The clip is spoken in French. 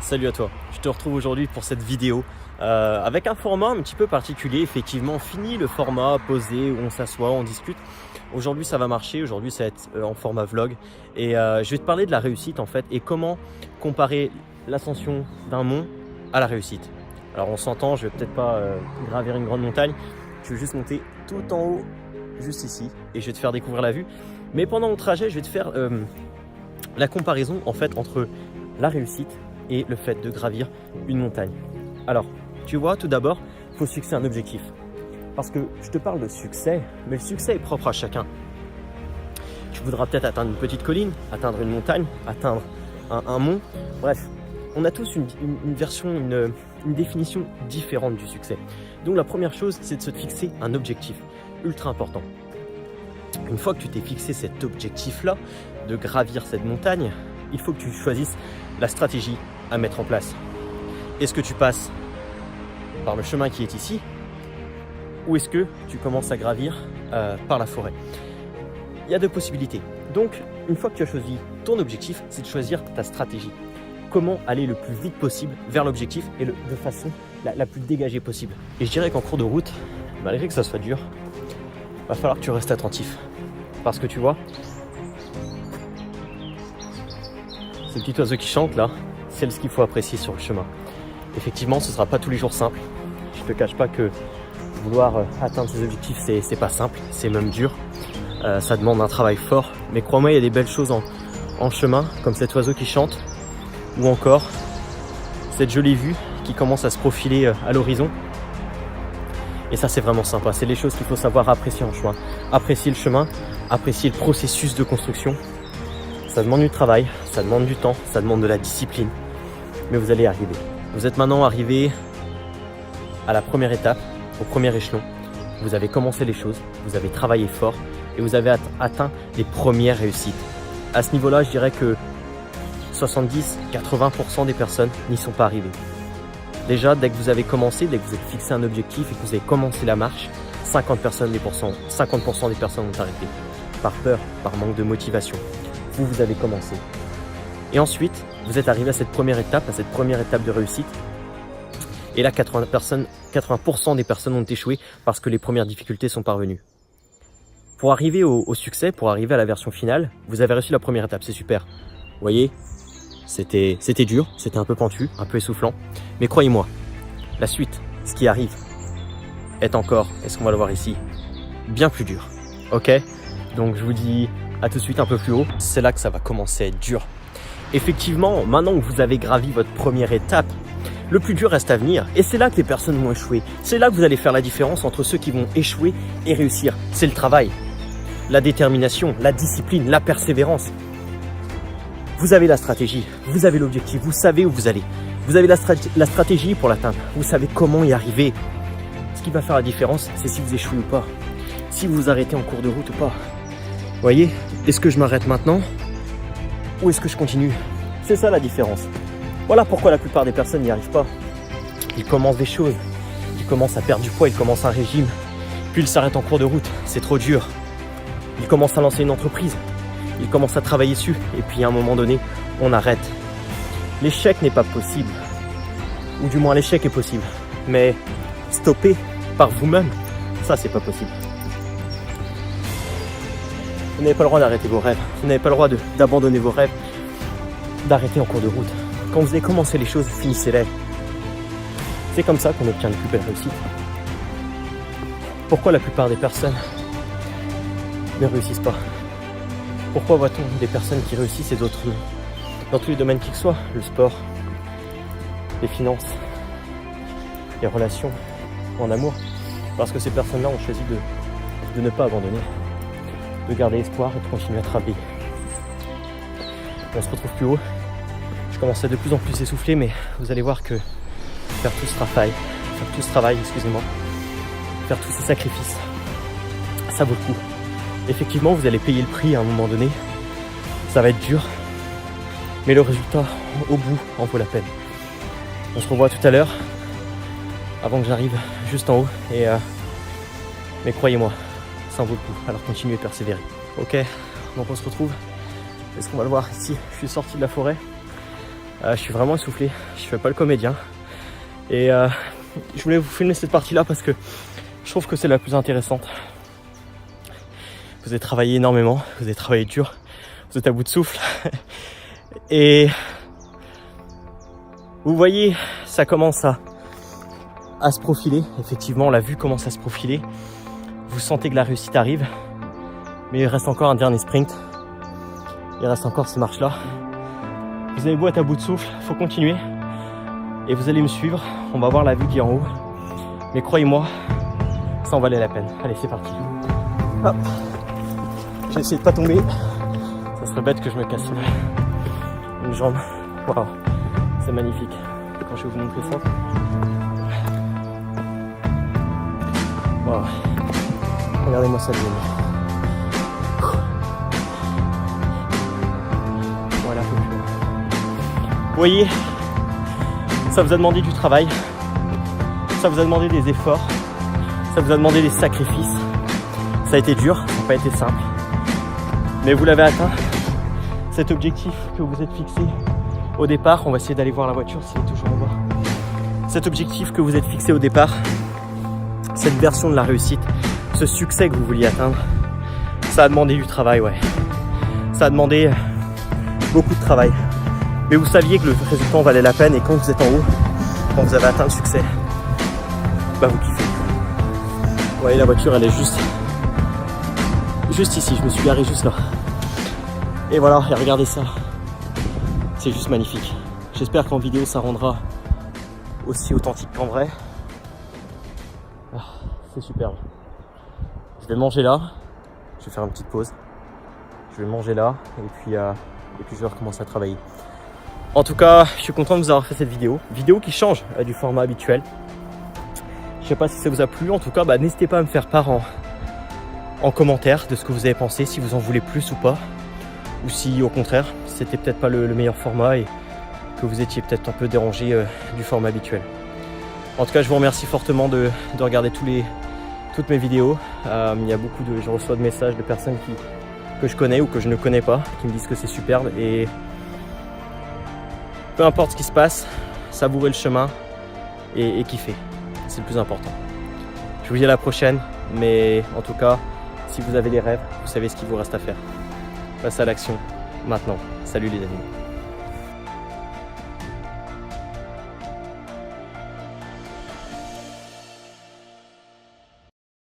Salut à toi, je te retrouve aujourd'hui pour cette vidéo avec un format un petit peu particulier. Effectivement, fini le format posé où on s'assoit, on discute. Aujourd'hui ça va marcher, aujourd'hui ça va être en format vlog et je vais te parler de la réussite en fait et comment comparer l'ascension d'un mont à la réussite. Alors on s'entend, je vais peut-être pas gravir une grande montagne, je vais juste monter tout en haut, juste ici, et je vais te faire découvrir la vue. Mais pendant mon trajet, je vais te faire la comparaison en fait entre la réussite et le fait de gravir une montagne. Alors, tu vois, tout d'abord, il faut se fixer un objectif. Parce que je te parle de succès, mais le succès est propre à chacun. Tu voudras peut-être atteindre une petite colline, atteindre une montagne, atteindre un mont. Bref, on a tous une version, une définition différente du succès. Donc la première chose, c'est de se fixer un objectif ultra important. Une fois que tu t'es fixé cet objectif-là, de gravir cette montagne, il faut que tu choisisses la stratégie à mettre en place. Est-ce que tu passes par le chemin qui est ici ou est-ce que tu commences à gravir par la forêt? Il y a deux possibilités. Donc, une fois que tu as choisi ton objectif, c'est de choisir ta stratégie. Comment aller le plus vite possible vers l'objectif et de façon la plus dégagée possible. Et je dirais qu'en cours de route, malgré que ça soit dur, va falloir que tu restes attentif. Parce que tu vois, ce petit oiseau qui chante là, c'est ce qu'il faut apprécier sur le chemin. Effectivement, ce ne sera pas tous les jours simple. Je ne te cache pas que vouloir atteindre ses objectifs, c'est pas simple, c'est même dur. Ça demande un travail fort. Mais crois-moi, il y a des belles choses en chemin, comme cet oiseau qui chante, ou encore cette jolie vue qui commence à se profiler à l'horizon. Et ça, c'est vraiment sympa. C'est les choses qu'il faut savoir apprécier en chemin. Apprécier le chemin, apprécier le processus de construction. Ça demande du travail, ça demande du temps, ça demande de la discipline. Mais vous allez y arriver. Vous êtes maintenant arrivé à la première étape, au premier échelon. Vous avez commencé les choses, vous avez travaillé fort et vous avez atteint les premières réussites. À ce niveau-là, je dirais que 70-80% des personnes n'y sont pas arrivées. Déjà, dès que vous avez commencé, dès que vous êtes fixé un objectif et que vous avez commencé la marche, 50% des personnes ont arrêté. Par peur, par manque de motivation. Vous avez commencé. Et ensuite, vous êtes arrivé à cette première étape de réussite. Et là, 80% des personnes ont échoué parce que les premières difficultés sont parvenues. Pour arriver au succès, pour arriver à la version finale, vous avez réussi la première étape, c'est super. Vous voyez, c'était dur, c'était un peu pentu, un peu essoufflant. Mais croyez-moi, la suite, ce qui arrive, est encore, est-ce qu'on va le voir ici, bien plus dur. Ok? Donc je vous dis à tout de suite un peu plus haut, c'est là que ça va commencer à être dur. Effectivement, maintenant que vous avez gravi votre première étape, le plus dur reste à venir et c'est là que les personnes vont échouer. C'est là que vous allez faire la différence entre ceux qui vont échouer et réussir. C'est le travail, la détermination, la discipline, la persévérance. Vous avez la stratégie, vous avez l'objectif, vous savez où vous allez. Vous avez la stratégie pour l'atteindre, vous savez comment y arriver. Ce qui va faire la différence, c'est si vous échouez ou pas, si vous vous arrêtez en cours de route ou pas. Vous voyez, est-ce que je m'arrête maintenant ou est-ce que je continue? C'est ça la différence. Voilà pourquoi la plupart des personnes n'y arrivent pas. Ils commencent des choses, ils commencent à perdre du poids, ils commencent un régime, puis ils s'arrêtent en cours de route, c'est trop dur. Ils commencent à lancer une entreprise, ils commencent à travailler dessus, et puis à un moment donné, on arrête. L'échec n'est pas possible, ou du moins l'échec est possible, mais stopper par vous-même, ça c'est pas possible. Vous n'avez pas le droit d'arrêter vos rêves. Vous n'avez pas le droit d'abandonner vos rêves, d'arrêter en cours de route. Quand vous avez commencé les choses, finissez-les. C'est comme ça qu'on obtient les plus belles réussites. Pourquoi la plupart des personnes ne réussissent pas? Pourquoi voit-on des personnes qui réussissent et d'autres non? Dans tous les domaines qui que soient, le sport, les finances, les relations, en amour. Parce que ces personnes-là ont choisi de ne pas abandonner, de garder espoir et de continuer à travailler. On se retrouve plus haut. Je commence à de plus en plus essouffler, mais vous allez voir que faire tout ce travail, faire tous ces sacrifices, ça vaut le coup. Effectivement, vous allez payer le prix à un moment donné. Ça va être dur, mais le résultat, au bout, en vaut la peine. On se revoit tout à l'heure, avant que j'arrive juste en haut. Mais croyez-moi, ça en vaut le coup. Alors continuez et Je suis vraiment essoufflé, je fais pas le comédien. Et je voulais vous filmer cette partie-là parce que je trouve que c'est la plus intéressante. Vous avez travaillé énormément, vous avez travaillé dur, vous êtes à bout de souffle. Et vous voyez, ça commence à se profiler. Effectivement, la vue commence à se profiler. Vous sentez que la réussite arrive. Mais il reste encore un dernier sprint. Il reste encore ces marches-là. Vous avez beau être à bout de souffle, il faut continuer. Et vous allez me suivre. On va voir la vue qui est en haut. Mais croyez-moi, ça en valait la peine. Allez, c'est parti. Hop. J'ai essayé de pas tomber. Ça serait bête que je me casse une jambe. Waouh, c'est magnifique. Quand je vais vous montrer ça. Waouh. Regardez-moi ça, les amis. Voilà. Vous voyez, ça vous a demandé du travail. Ça vous a demandé des efforts. Ça vous a demandé des sacrifices. Ça a été dur, ça n'a pas été simple. Mais vous l'avez atteint. Cet objectif que vous êtes fixé au départ, on va essayer d'aller voir la voiture s'il est toujours en bas. Cet objectif que vous êtes fixé au départ, cette version de la réussite, ce succès que vous vouliez atteindre, ça a demandé du travail, ouais. Ça a demandé beaucoup de travail. Mais vous saviez que le résultat en valait la peine et quand vous êtes en haut, quand vous avez atteint le succès, bah vous kiffez. Vous voyez, la voiture, elle est juste ici. Je me suis garé juste là. Et voilà, et regardez ça. C'est juste magnifique. J'espère qu'en vidéo, ça rendra aussi authentique qu'en vrai. Ah, c'est superbe. Je vais manger là. Je vais faire une petite pause. Je vais manger là et puis je vais recommencer à travailler. En tout cas, je suis content de vous avoir fait cette vidéo. Vidéo qui change du format habituel. Je sais pas si ça vous a plu. En tout cas, n'hésitez pas à me faire part en commentaire de ce que vous avez pensé, si vous en voulez plus ou pas. Ou si au contraire, c'était peut-être pas le meilleur format et que vous étiez peut-être un peu dérangé du format habituel. En tout cas, je vous remercie fortement de regarder toutes mes vidéos. Il y a je reçois de messages de personnes que je connais ou que je ne connais pas, qui me disent que c'est superbe. Et peu importe ce qui se passe, savourer le chemin et kiffer. C'est le plus important. Je vous dis à la prochaine, mais en tout cas, si vous avez des rêves, vous savez ce qu'il vous reste à faire. Passez à l'action maintenant. Salut les amis.